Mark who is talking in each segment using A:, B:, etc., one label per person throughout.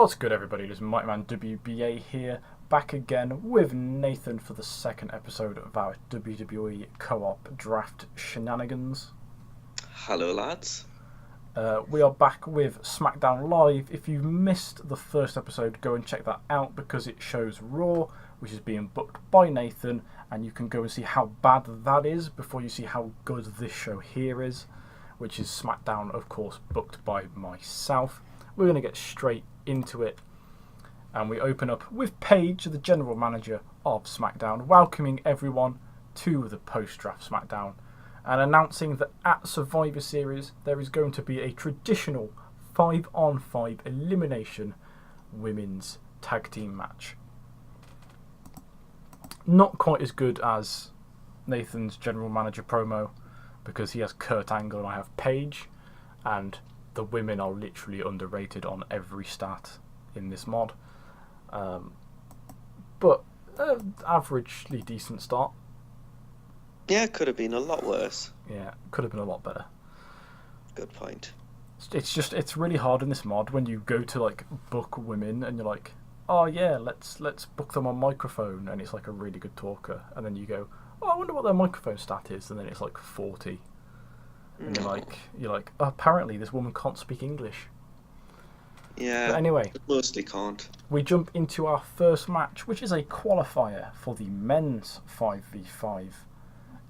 A: What's good, everybody? It is Mighty Man WBA here, back again with Nathan for the second episode of our WWE Co-op Draft Shenanigans.
B: Hello, lads.
A: We are back with Smackdown Live. If you missed the first episode, go and check that out because it shows Raw, which is being booked by Nathan, and you can go and see how bad that is before you see how good this show here is, which is Smackdown, of course, booked by myself. We're going to get straight into it, and we open up with Paige, the general manager of SmackDown, welcoming everyone to the post-draft SmackDown and announcing that at Survivor Series there is going to be a traditional 5-on-5 elimination women's tag team match. Not quite as good as Nathan's general manager promo because he has Kurt Angle and I have Paige, and the women are literally underrated on every stat in this mod. But averagely decent start.
B: Yeah, it could have been a lot worse.
A: Yeah, could have been a lot better.
B: Good point.
A: It's really hard in this mod when you go to like book women and you're like, oh yeah, let's book them on microphone, and it's like a really good talker, and then you go, oh, I wonder what their microphone stat is, and then it's like 40. And you're like, oh, apparently this woman can't speak English.
B: Yeah.
A: But anyway,
B: mostly can't.
A: We jump into our first match, which is a qualifier for the men's 5v5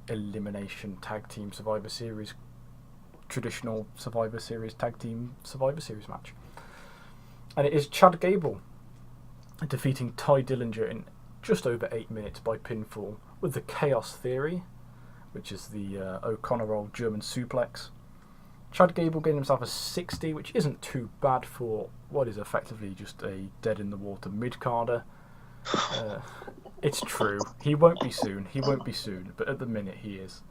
A: elimination tag team Survivor Series, traditional Survivor Series tag team Survivor Series match. And it is Chad Gable defeating Ty Dillinger in just over 8 minutes by pinfall with the Chaos Theory, which is the O'Connor roll German suplex. Chad Gable getting himself a 60, which isn't too bad for what is effectively just a dead-in-the-water mid-carder. It's true. He won't be soon, but at the minute he is.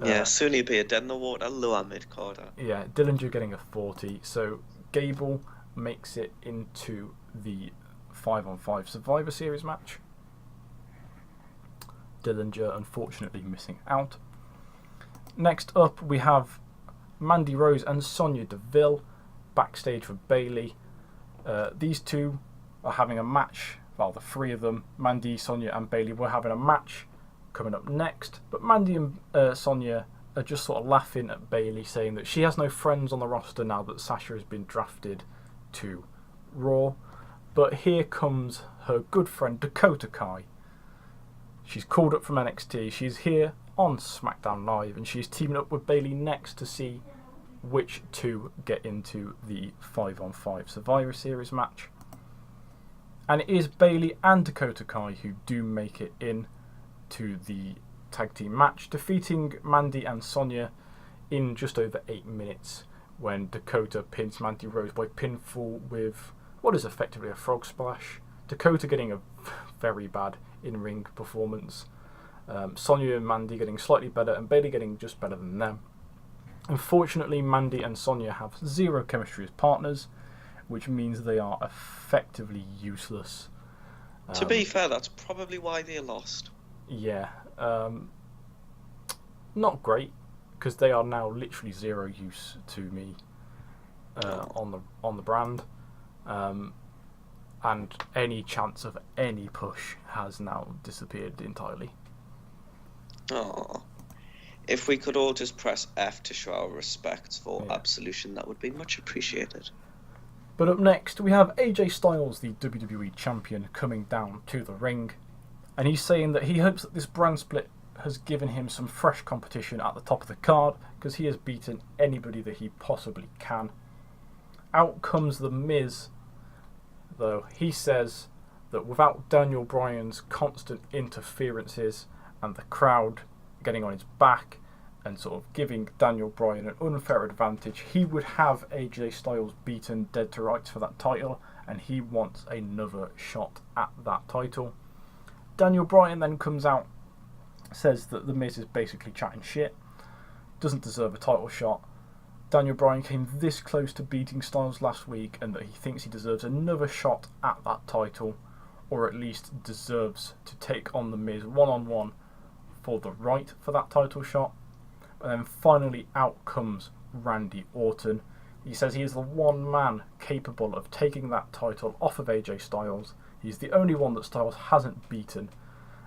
B: Yeah, soon he'll be a dead-in-the-water lower mid-carder.
A: Yeah, Dillinger getting a 40, so Gable makes it into the 5-on-5 Survivor Series match. Dillinger unfortunately missing out. Next up we have Mandy Rose and Sonya Deville backstage for Bayley. These two are having a match. Well, the three of them, Mandy, Sonya and Bayley, were having a match coming up next, but Mandy and Sonya are just sort of laughing at Bayley, saying that she has no friends on the roster now that Sasha has been drafted to Raw. But here comes her good friend Dakota Kai. She's called up from NXT. She's here on SmackDown Live, and she's teaming up with Bayley next to see which two get into the 5-on-5 Survivor Series match. And it is Bayley and Dakota Kai who do make it in to the tag team match, defeating Mandy and Sonya in just over 8 minutes when Dakota pins Mandy Rose by pinfall with what is effectively a frog splash. Dakota getting a very bad in-ring performance. Sonya and Mandy getting slightly better, and Bayley getting just better than them. Unfortunately, Mandy and Sonya have zero chemistry as partners, which means they are effectively useless.
B: To be fair, that's probably why they lost.
A: Yeah. Not great, because they are now literally zero use to me on the brand. And any chance of any push has now disappeared entirely.
B: Oh, if we could all just press F to show our respects for
A: Yeah.
B: Absolution, that would be much appreciated.
A: But up next, we have AJ Styles, the WWE Champion, coming down to the ring. And he's saying that he hopes that this brand split has given him some fresh competition at the top of the card, because he has beaten anybody that he possibly can. Out comes The Miz, though. He says that without Daniel Bryan's constant interferences and the crowd getting on his back and sort of giving Daniel Bryan an unfair advantage, he would have AJ Styles beaten dead to rights for that title, and he wants another shot at that title. Daniel Bryan then comes out, says that The Miz is basically chatting shit, doesn't deserve a title shot. Daniel Bryan came this close to beating Styles last week, and that he thinks he deserves another shot at that title, or at least deserves to take on The Miz one-on-one for the right for that title shot. And then finally out comes Randy Orton, He says he is the one man capable of taking that title off of AJ Styles. He's the only one that Styles hasn't beaten,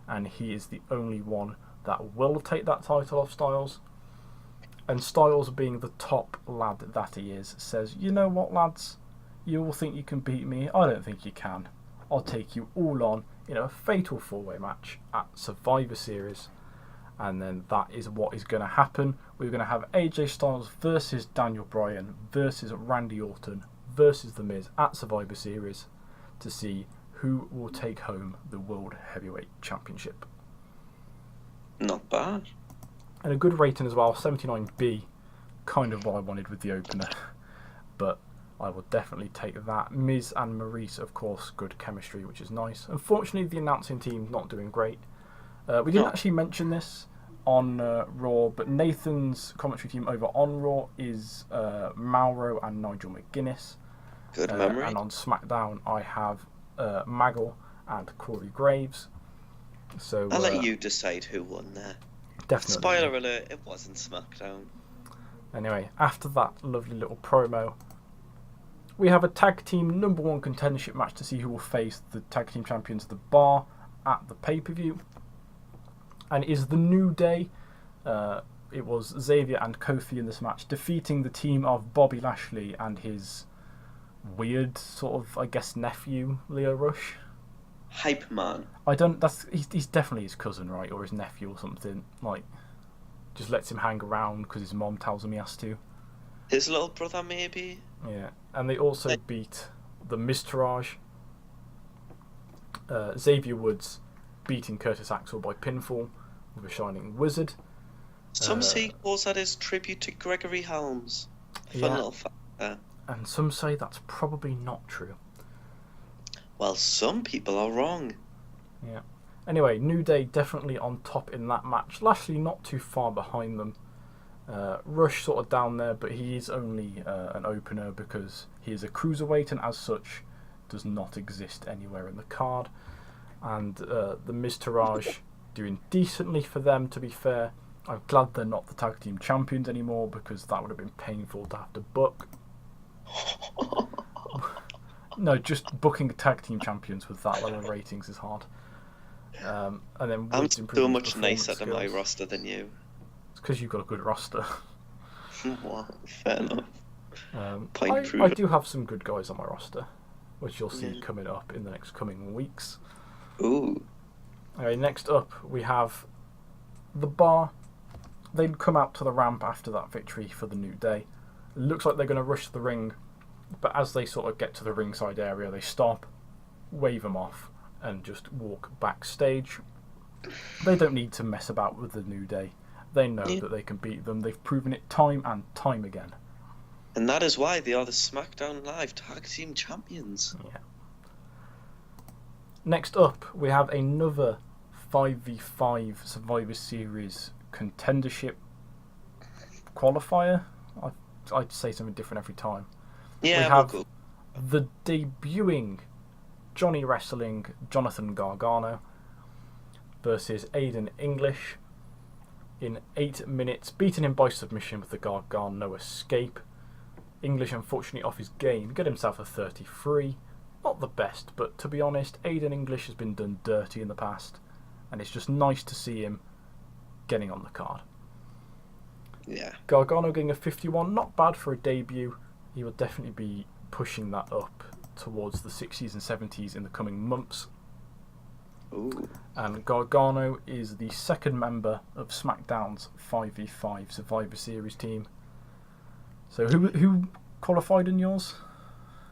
A: and he is the only one that will take that title off Styles. And Styles, being the top lad that he is, says, you know what, lads? You all think you can beat me. I don't think you can. I'll take you all on in a fatal four-way match at Survivor Series. And then that is what is going to happen. We're going to have AJ Styles versus Daniel Bryan versus Randy Orton versus The Miz at Survivor Series to see who will take home the World Heavyweight Championship.
B: Not bad.
A: And a good rating as well, 79B, kind of what I wanted with the opener. But I will definitely take that. Miz and Maurice, of course, good chemistry, which is nice. Unfortunately, the announcing team not doing great. We didn't actually mention this on Raw, but Nathan's commentary team over on Raw is Mauro and Nigel McGuinness.
B: Good memory.
A: And on SmackDown, I have Maggle and Corey Graves. So
B: I'll let you decide who won there.
A: Definitely.
B: Spoiler alert, it wasn't SmackDown.
A: Anyway, after that lovely little promo, we have a tag team #1 contendership match to see who will face the tag team champions of the Bar at the pay-per-view. And it is the New Day. It was Xavier and Kofi in this match, defeating the team of Bobby Lashley and his weird sort of, I guess, nephew, Leo Rush.
B: Hype man.
A: He's definitely his cousin, right? Or his nephew or something. Like, just lets him hang around because his mom tells him he has to.
B: His little brother, maybe?
A: Yeah. And they also beat the Miztourage. Xavier Woods beating Curtis Axel by pinfall with a Shining Wizard.
B: Some say he calls that his tribute to Gregory Helms. Fun little fact there.
A: And some say that's probably not true.
B: Well, some people are wrong.
A: Yeah. Anyway, New Day definitely on top in that match. Lashley not too far behind them. Rush sort of down there, but he is only an opener because he is a cruiserweight and as such does not exist anywhere in the card. And the Miztourage doing decently for them, to be fair. I'm glad they're not the tag team champions anymore because that would have been painful to have to book. No, just booking tag team champions with that level of ratings is hard. And then
B: I'm so much nicer to my roster than you.
A: It's because you've got a good roster.
B: Well, fair enough.
A: I do have some good guys on my roster, which you'll see coming up in the next coming weeks.
B: Ooh.
A: Okay, next up we have the Bar. They'd come out to the ramp after that victory for the New Day. It looks like they're going to rush the ring, but as they sort of get to the ringside area, they stop, wave them off, and just walk backstage. They don't need to mess about with the New Day. They know that they can beat them. They've proven it time and time again.
B: And that is why they are the SmackDown Live Tag Team Champions.
A: Yeah. Next up, we have another 5v5 Survivor Series contendership qualifier. I'd say something different every time.
B: Yeah,
A: we have the debuting Johnny Wrestling Jonathan Gargano versus Aiden English in 8 minutes, beating him by submission with the Gargano escape. English, unfortunately, off his game, got himself a 33. Not the best, but to be honest, Aiden English has been done dirty in the past, and it's just nice to see him getting on the card.
B: Yeah.
A: Gargano getting a 51, not bad for a debut. He will definitely be pushing that up towards the 60s and 70s in the coming months.
B: Ooh.
A: And Gargano is the second member of SmackDown's 5v5 Survivor Series team. So who qualified in yours?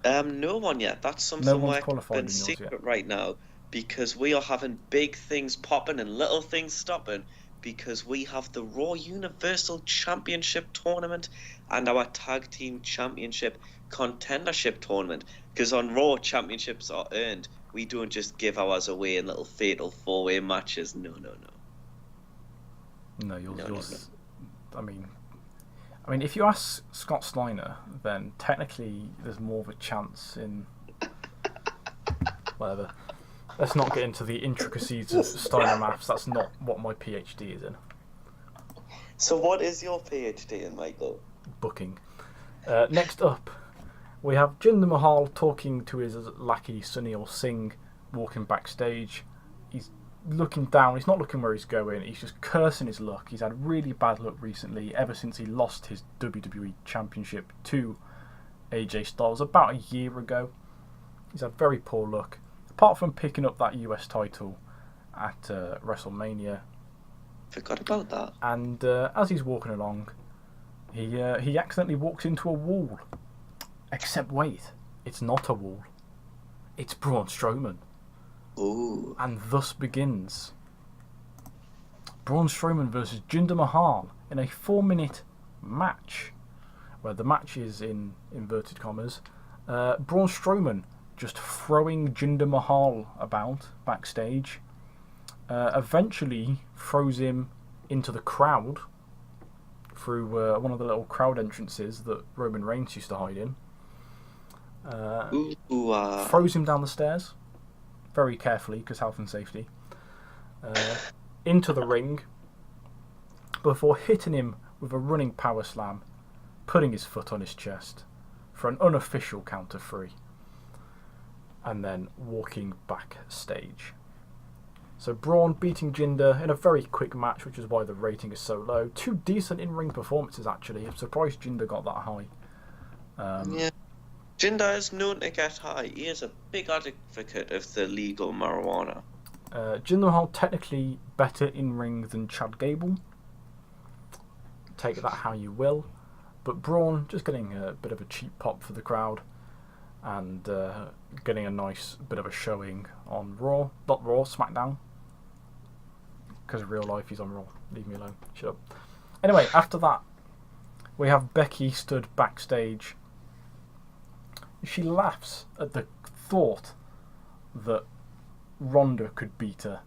B: No one yet. That's something we're in secret right now because we are having big things popping and little things stopping because we have the Raw Universal Championship Tournament and our Tag Team Championship Contendership Tournament. Because on Raw, championships are earned. We don't just give ours away in little fatal four-way matches. No.
A: No, yours. No. I mean, if you ask Scott Steiner, then technically there's more of a chance in whatever. Let's not get into the intricacies of Steiner maths. That's not what my PhD is in.
B: So what is your PhD in, Michael?
A: Booking. Next up, we have Jinder Mahal talking to his lackey Sunil Singh, walking backstage. He's looking down. He's not looking where he's going. He's just cursing his luck. He's had really bad luck recently, ever since he lost his WWE Championship to AJ Styles about a year ago. He's had very poor luck. Apart from picking up that US title at WrestleMania.
B: Forgot about that.
A: And as he's walking along, he accidentally walks into a wall. Except wait, it's not a wall. It's Braun Strowman.
B: Ooh.
A: And thus begins Braun Strowman versus Jinder Mahal in a 4-minute match, where the match is in inverted commas. Braun Strowman just throwing Jinder Mahal about backstage. Eventually throws him into the crowd through one of the little crowd entrances that Roman Reigns used to hide in. Throws him down the stairs very carefully, because health and safety, into the ring before hitting him with a running power slam, putting his foot on his chest for an unofficial count of 3, and then walking backstage. So Braun beating Jinder in a very quick match, which is why the rating is so low. 2 decent in-ring performances, actually. I'm surprised Jinder got that high.
B: Yeah. Jinder is known to get high. He is a big advocate of the legal marijuana.
A: Jinder Mahal technically better in-ring than Chad Gable. Take that how you will. But Braun just getting a bit of a cheap pop for the crowd, and getting a nice bit of a showing on Raw. Not Raw, Smackdown. Because in real life he's on Raw. Leave me alone. Shut up. Anyway, after that, we have Becky stood backstage. She laughs at the thought that Ronda could beat her.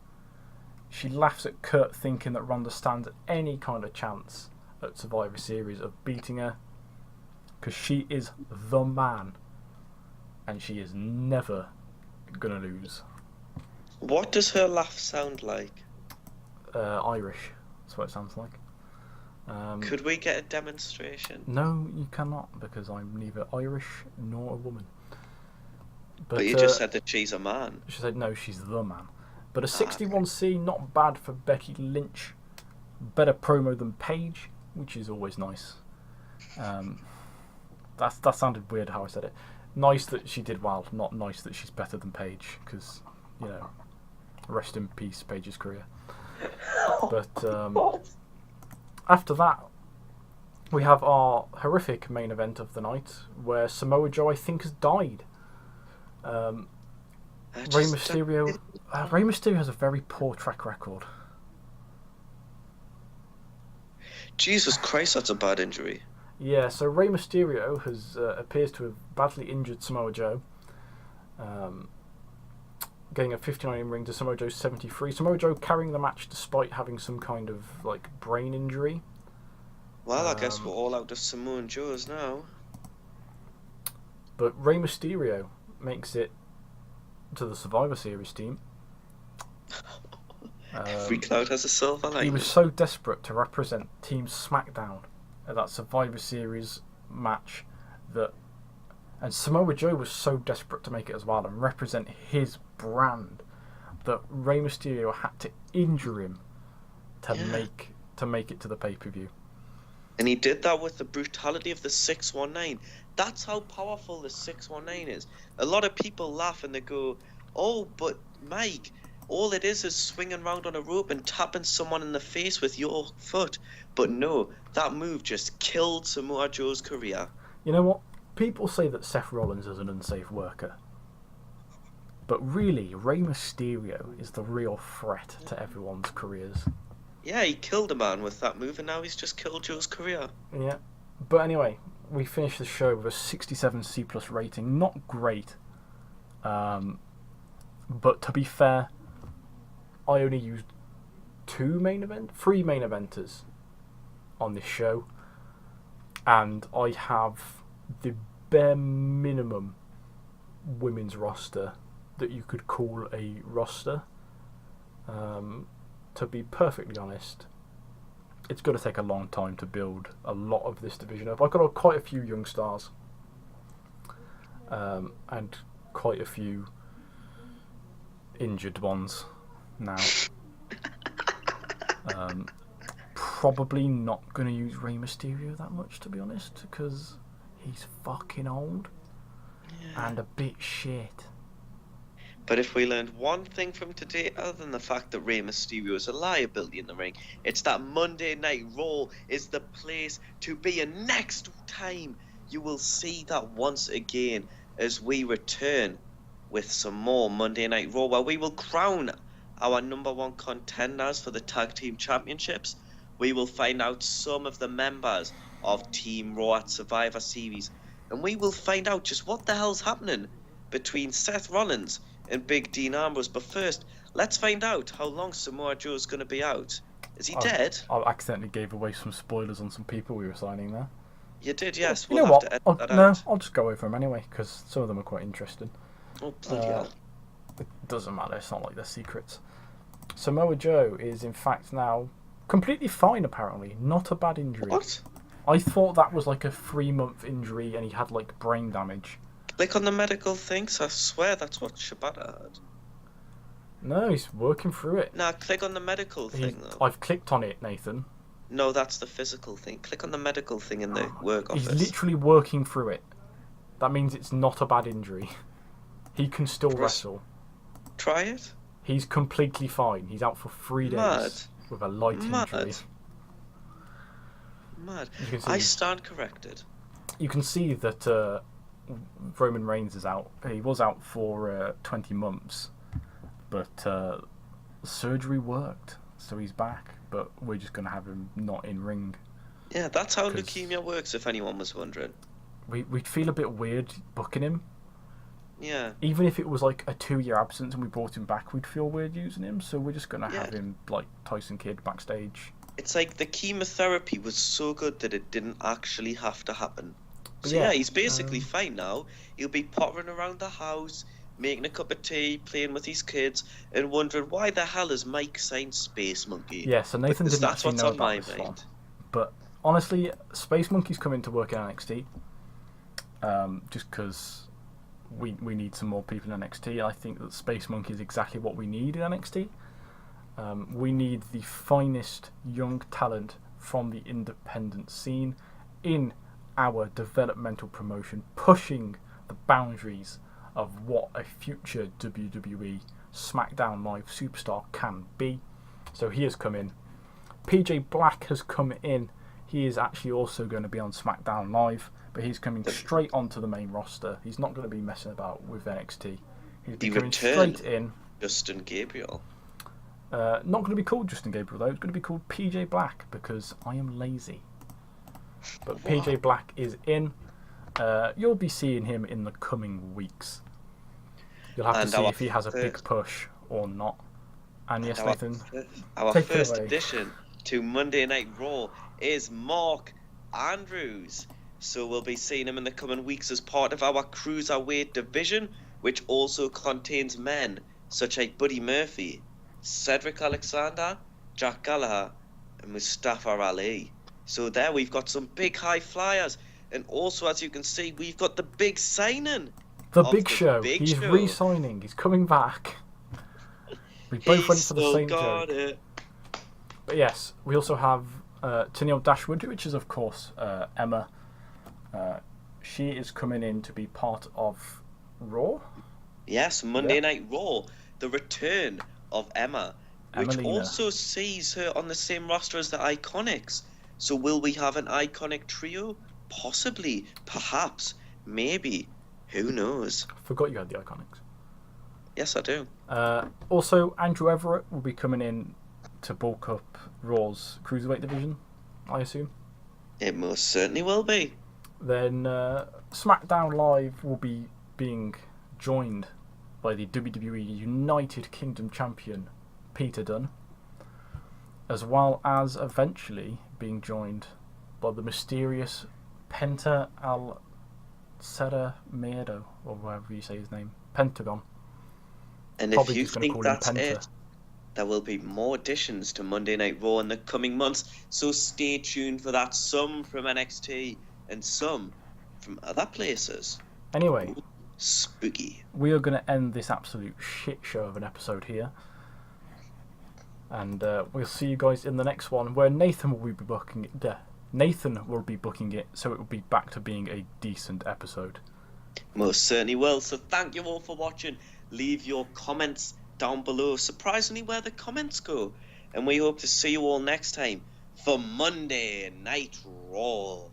A: She laughs at Kurt thinking that Ronda stands any kind of chance at Survivor Series of beating her, because she is the man, and she is never gonna lose.
B: What does her laugh sound like?
A: Irish. That's what it sounds like.
B: Could we get a demonstration?
A: No, you cannot, because I'm neither Irish nor a woman.
B: But you just said that she's a man.
A: She said no, she's the man. But a 61C, not bad for Becky Lynch. Better promo than Paige, which is always nice. That sounded weird how I said it. Nice that she did well, not nice that she's better than Paige, because, you know, rest in peace, Paige's career. But after that, we have our horrific main event of the night, where Samoa Joe, I think, has died. Rey Mysterio has a very poor track record.
B: Jesus Christ, that's a bad injury.
A: Yeah, so Rey Mysterio has appears to have badly injured Samoa Joe, getting a 59 in ring to Samoa Joe's 73. Samoa Joe carrying the match despite having some kind of brain injury.
B: Well, I guess we're all out of Samoa Joe's now.
A: But Rey Mysterio makes it to the Survivor Series team.
B: Every cloud has a silver lining.
A: He was so desperate to represent Team Smackdown at that Survivor Series match and Samoa Joe was so desperate to make it as well and represent his brand that Rey Mysterio had to injure him to make it to the pay-per-view.
B: And he did that with the brutality of the 619. That's how powerful the 619 is. A lot of people laugh and they go, "Oh, but Mike, all it is swinging around on a rope and tapping someone in the face with your foot." But no, that move just killed Samoa Joe's career.
A: You know what? People say that Seth Rollins is an unsafe worker. But really, Rey Mysterio is the real threat to everyone's careers.
B: Yeah, he killed a man with that move, and now he's just killed Joe's career.
A: Yeah. But anyway, we finished the show with a 67C+ rating. Not great. But to be fair, I only used 3 main eventers on this show. And I have the bare minimum women's roster that you could call a roster. To be perfectly honest, it's going to take a long time to build a lot of this division up. I've got quite a few young stars, and quite a few injured ones now. Probably not going to use Rey Mysterio that much, to be honest, because he's fucking old and a bit shit.
B: But if we learned one thing from today, other than the fact that Rey Mysterio is a liability in the ring, it's that Monday Night Raw is the place to be. And next time, you will see that once again as we return with some more Monday Night Raw, where we will crown our #1 contenders for the Tag Team Championships. We will find out some of the members of Team Raw at Survivor Series. And we will find out just what the hell's happening between Seth Rollins and Big Dean Ambrose. But first, let's find out how long Samoa Joe's going to be out. Is he dead?
A: I accidentally gave away some spoilers on some people we were signing there.
B: You did, yes.
A: You know what? I'll just go over them anyway, because some of them are quite interesting.
B: Oh, bloody hell.
A: It doesn't matter. It's not like they're secrets. Samoa Joe is, in fact, now completely fine, apparently. Not a bad injury.
B: What?
A: I thought that was like a 3-month injury and he had like brain damage.
B: Click on the medical things. I swear that's what Shibata had.
A: No, he's working through it.
B: Nah, click on the medical thing, though.
A: I've clicked on it, Nathan.
B: No, that's the physical thing. Click on the medical thing in the work office.
A: He's literally working through it. That means it's not a bad injury. He can still wrestle.
B: Try it.
A: He's completely fine. He's out for 3 days with a light injury.
B: Mad. I stand corrected.
A: You can see that Roman Reigns is out. He was out for 20 months, but surgery worked, so he's back. But we're just going to have him not in ring.
B: Yeah, that's how leukemia works, if anyone was wondering.
A: We'd feel a bit weird booking him.
B: Yeah.
A: Even if it was like a 2-year absence and we brought him back, we'd feel weird using him. So we're just going to have him like Tyson Kidd backstage.
B: It's like the chemotherapy was so good that it didn't actually have to happen. So yeah, he's basically fine now. He'll be pottering around the house, making a cup of tea, playing with his kids, and wondering why the hell is Mike signed Space Monkey?
A: Yeah, so Nathan didn't actually know about this one. But honestly, Space Monkey's coming to work in NXT. Just because we need some more people in NXT. I think that Space Monkey is exactly what we need in NXT. We need the finest young talent from the independent scene in our developmental promotion, pushing the boundaries of what a future WWE Smackdown Live superstar can be. So he has come in. PJ Black has come in. He is actually also going to be on Smackdown Live, but he's coming straight onto the main roster. He's not going to be messing about with NXT. He's coming straight in.
B: Justin Gabriel.
A: Not going to be called Justin Gabriel, though. It's going to be called PJ Black because I am lazy. But PJ Black is in. You'll be seeing him in the coming weeks. You'll have to see if he has a big push or not. And yes, Nathan,
B: our first addition to Monday Night Raw is Mark Andrews. So we'll be seeing him in the coming weeks as part of our Cruiserweight division, which also contains men such as Buddy Murphy, Cedric Alexander, Jack Gallagher, and Mustafa Ali. So there we've got some big high flyers. And also, as you can see, we've got the big signing.
A: The Big Show. He's re-signing. He's coming back. We both went for the same joke. But yes, we also have Tenille Dashwood, which is, of course, Emma. She is coming in to be part of Raw.
B: Yes, Monday Night Raw. The return of Emma, which also sees her on the same roster as the Iconics. So will we have an Iconic trio? Possibly. Perhaps. Maybe. Who knows?
A: I forgot you had the Iconics.
B: Yes, I do.
A: Also, Andrew Everett will be coming in to bulk up Raw's Cruiserweight division, I assume.
B: It most certainly will be.
A: Then SmackDown Live will be being joined by the WWE United Kingdom champion, Peter Dunne, as well as eventually being joined by the mysterious Penta El Miedo, or whatever you say his name, Pentagon.
B: And
A: Probably
B: if you
A: just going to
B: think
A: call him
B: that's
A: Penta.
B: it, there will be more additions to Monday Night Raw in the coming months, so stay tuned for that. Some from NXT and some from other places.
A: Anyway,
B: ooh, spooky.
A: We are going to end this absolute shit show of an episode here. And we'll see you guys in the next one, where Nathan will be booking it. Nathan will be booking it, so it will be back to being a decent episode.
B: Most certainly will. So thank you all for watching. Leave your comments down below. Surprisingly, where the comments go. And we hope to see you all next time for Monday Night Raw.